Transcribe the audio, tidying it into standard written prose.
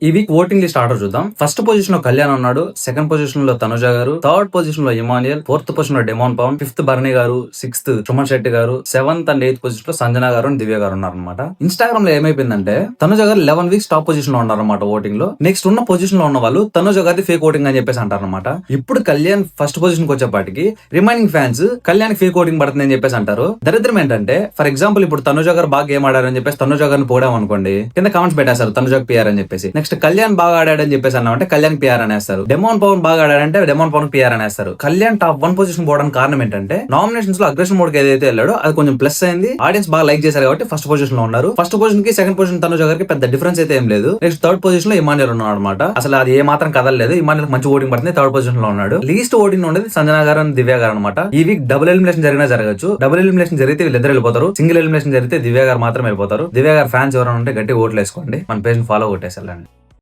ఈ week voting list order చూద్దాం. First position లో కళ్యాణ్ ఉన్నాడు, సెకండ్ పొజిషన్ లో తనుజ గారు, థర్డ్ పొజిషన్ లో ఇమానియల్, ఫోర్త్ పొజిషన్ లో డెమోన్ పవన్, ఫిఫ్త్ బర్నీ గారు, సిక్స్త్ సుమన్ శెట్టి గారు, సెవెంత్ అండ్ ఎయిత్ పొజిషన్ లో సంజన గారు అండ్ దివ్య గారు ఉన్నారనమాట. ఇన్స్టాగ్రామ్ లో ఏమైపోయిందంటే తనుజ గారు 11 వీక్స్ టాప్ పొజిషన్ లో ఉన్నారన్నమాట ఓటింగ్ లో. నెక్స్ట్ ఉన్న పొజిషన్ లో ఉన్న వాళ్ళు తనుజ గారి ఫేక్ ఓటింగ్ అని చెప్పేసి అంటారనమాట. ఇప్పుడు కళ్యాణ్ ఫస్ట్ పొజిషన్ కి వచ్చేపాటికి remaining fans Kalyan fake voting పడుతుంది అని చెప్పేసి అంటారు. దరిద్రం ఏంటంటే ఫర్ ఎగ్జాంపుల్ ఇప్పుడు తనుజ గారు బాగా గేమ్ ఆడారని చెప్పేసి తనుజ గారిని పోడాం అనుకోండి, కింద కామెంట్స్ పెట్టేస్తారు తనుజకు పిఆర్ అని చెప్పేసి. నెక్స్ట్ కళ్యాణ్ బాగా ఆడాడని చెప్పేసి అన్నామంటే కళ్యాణ్ పిఆర్ అనేస్తారు. డెమోన్ పవన్ బాగా ఆడాడంటే డెమోన్ పవన్ పిఆర్ అనేస్తారు. కళ్యాణ్ టాప్ 1 పొజిషన్ పోవడానికి కారణం ఏంటంటే నామినేషన్స్ లో అగ్రెషన్ మోడ్ కి ఏదైతే వెళ్ళాడో అది కొంచెం ప్లస్ అయింది. ఆడియన్స్ బాగా లైక్ చేశారు కాబట్టి ఫస్ట్ పొజిషన్ లో ఉన్నారు. ఫస్ట్ పొజిషన్ కి సెకండ్ పొజిషన్ తనుజ గారికి పెద్ద డిఫరెన్స్ అయితే ఏం లేదు. నెక్స్ట్ థర్డ్ పొజిషన్ లో ఇమానియల్ ఉన్నాడు అనమాట. అసలు అది ఏ మాత్రం కదలలేదు. ఇమానియల్ మంచి ఓటింగ్ పడుతుంది, థర్డ్ పొజిషన్ లో ఉన్నాడు. లీస్ట్ ఓటింగ్ ఉండేది సంజన గారు అండ్ దివ్య గారు అనమాట. ఈ వీక్ డబుల్ ఎలిమినేషన్ జరిగినా జరగచ్చు. డబుల్ ఎలిమినేషన్ జరిగితే వీళ్ళిద్దరు వెళ్ళిపోతారు. సింగిల్ ఎలిమినేషన్ జరిగితే దివ్య గారు మాత్రం వెళ్ళిపోతారు. దివ్య గారు ఫ్యాన్స్ ఎవరైనా ఉంటే గట్టి ఓట్లు వేసుకోండి. మన పేజ్ ఫాలో కొట్టేసి వెళ్ళండి.